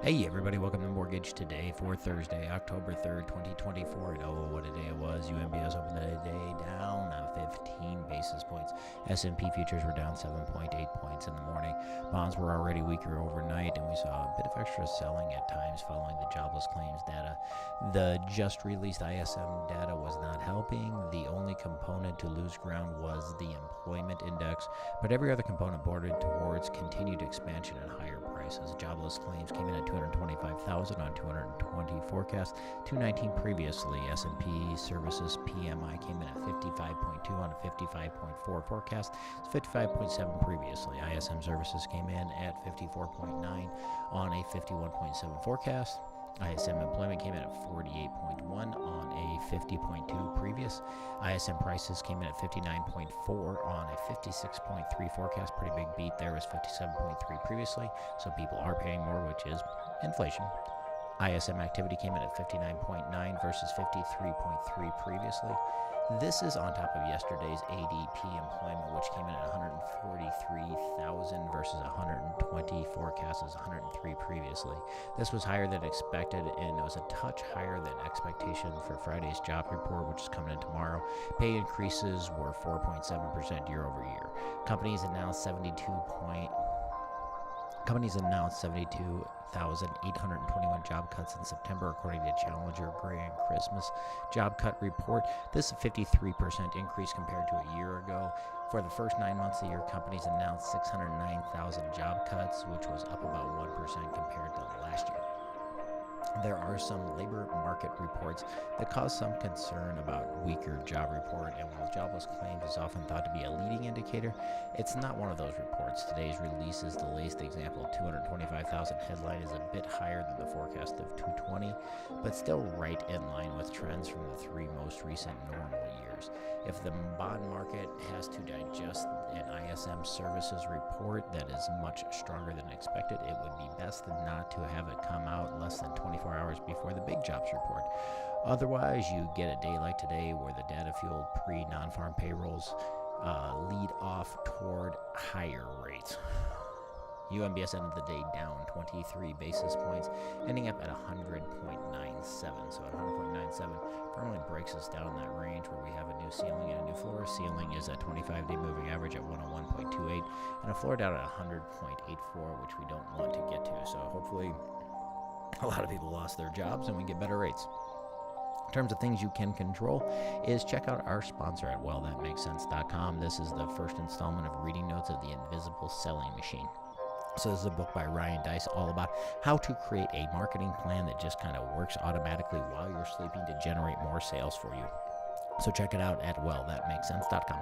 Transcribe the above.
Hey everybody, welcome to Mortgage Today for Thursday, October 3rd, 2024. And oh, what a day it was. UMBS opened the day down 15 basis points. S&P futures were down 7.8 points in the morning. Bonds were already weaker overnight, and we saw a bit of extra selling at times following the Jobless Claims data. The just released ISM data was not helping. The only component to lose ground was the employment index, but every other component bordered towards continued expansion and higher prices. Jobless claims came in at 225,000 on 220 forecast, 219 previously. S&P Services PMI came in at 55.2 on a 55.4 forecast, 55.7 previously. ISM Services came in at 54.9 on a 51.7 forecast. ISM Employment came in at 48.1 on a 50.2 previous. ISM prices came in at 59.4 on a 56.3 forecast. Pretty big beat there, was 57.3 previously. So people are paying more, which is inflation. ISM activity came in at 59.9 versus 53.3 previously. This is on top of yesterday's ADP Employment, which came in at 143,000 versus 120 forecast as 103 previously. This was higher than expected, and it was a touch higher than expectation for Friday's job report, which is coming in tomorrow. Pay increases were 4.7% year over year. Companies announced 72,821 job cuts in September, according to Challenger Grand Christmas job cut report. This is a 53% increase compared to a year ago. For the first 9 months of the year, companies announced 609,000 job cuts, which was up about 1% compared to last year. There are some labor market reports that cause some concern about weaker job report, and while jobless claims is often thought to be a leading indicator, it's not one of those reports. Today's release is the latest example. 225,000 headline is a bit higher than the forecast of 220, but still right in line with trends from the three most recent normal years. If the bond market has to digest an ISM Services report that is much stronger than expected, it would be best not to have it come out less than 24 hours before the big jobs report. Otherwise, you get a day like today where the data-fueled pre-non-farm payrolls lead off toward higher rates. UMBS ended the day down 23 basis points, ending up at 100.97. So at 100.97, firmly breaks us down in that range where we have a new ceiling and a new floor. Ceiling is a 25-day moving average at 101.28, and a floor down at 100.84, which we don't want to get to. So hopefully a lot of people lost their jobs and we get better rates. In terms of things you can control, is check out our sponsor at wellthatmakesense.com. This is the first installment of reading notes of The Invisible Selling Machine. So this is a book by Ryan Deiss all about how to create a marketing plan that just kind of works automatically while you're sleeping to generate more sales for you. So check it out at wellthatmakesense.com.